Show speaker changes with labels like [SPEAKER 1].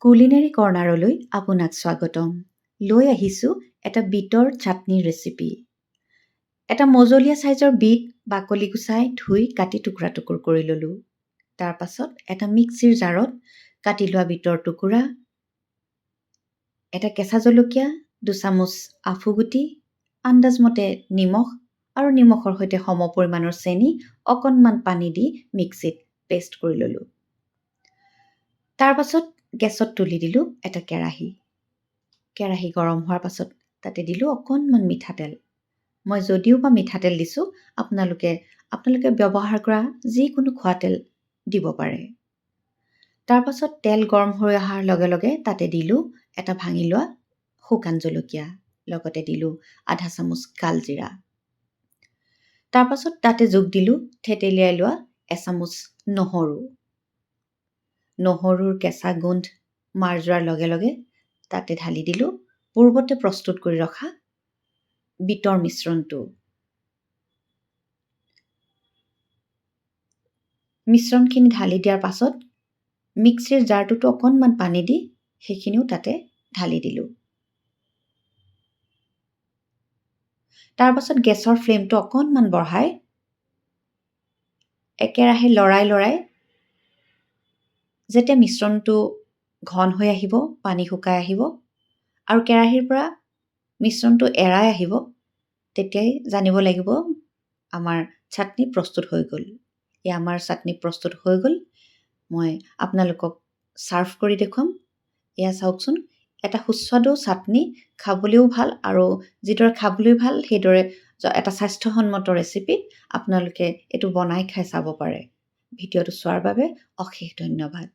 [SPEAKER 1] Culinary কৰ্ণাৰলৈ আপোনাক স্বাগতম। লৈ আহিছোঁ এটা বিটৰ চাটনিৰ ৰেচিপি। এটা মজলীয়া চাইজৰ বিট বাকলি গুচাই ধুই কাটি টুকুৰা টুকুৰ কৰি ল'লোঁ। তাৰ পাছত এটা মিক্সিৰ জাৰত কাটি লোৱা বিটৰ টুকুৰা, এটা কেঁচা জলকীয়া, 2 চামুচ আফুগুটি, আন্দাজমতে নিমখ আৰু নিমখৰ সৈতে সম পৰিমাণৰ চেনি, অকণমান পানী দি মিক্সিত পেষ্ট কৰি ল'লোঁ। তাৰ পাছত গেছত তুলি দিলোঁ এটা কেৰাহী। কেৰাহী গৰম হোৱাৰ পাছত তাতে দিলোঁ অকণমান মিঠাতেল। মই যদিও বা মিঠাতেল দিছোঁ, আপোনালোকে ব্যৱহাৰ কৰা যিকোনো খোৱা তেল দিব পাৰে। তাৰ পাছত তেল গৰম হৈ অহাৰ লগে লগে তাতে দিলোঁ এটা ভাঙি লোৱা শুকান জলকীয়া, লগতে দিলোঁ আধা চামুচ কালজিৰা। তাৰ পাছত তাতে যোগ দিলোঁ থেতেলিয়াই লোৱা এচামুচ নহৰু। নহৰুৰ কেঁচা গোন্ধ মাৰ যোৱাৰ লগে লগে তাতে ঢালি দিলোঁ পূৰ্বতে প্ৰস্তুত কৰি ৰখা বিটৰ মিশ্ৰণটো। মিশ্ৰণখিনি ঢালি দিয়াৰ পাছত মিক্সিৰ জাৰটোতো অকণমান পানী দি সেইখিনিও তাতে ঢালি দিলোঁ। তাৰ পাছত গেছৰ ফ্লেমটো অকণমান বঢ়াই একেৰাহে লৰাই যেতিয়া মিশ্ৰণটো ঘন হৈ আহিব, পানী শুকাই আহিব আৰু কেৰাহীৰ পৰা মিশ্ৰণটো এৰাই আহিব, তেতিয়াই জানিব লাগিব আমাৰ চাটনি প্ৰস্তুত হৈ গ'ল। আমাৰ চাটনি প্ৰস্তুত হৈ গ'ল। মই আপোনালোকক ছাৰ্ভ কৰি দেখুৱাম। এয়া চাওকচোন, এটা সুস্বাদু চাটনি, খাবলৈও ভাল আৰু যিদৰে খাবলৈ ভাল সেইদৰে এটা স্বাস্থ্যসন্মত ৰেচিপি। আপোনালোকে এইটো বনাই খাই চাব পাৰে। ভিডিঅ'টো চোৱাৰ বাবে অশেষ ধন্যবাদ।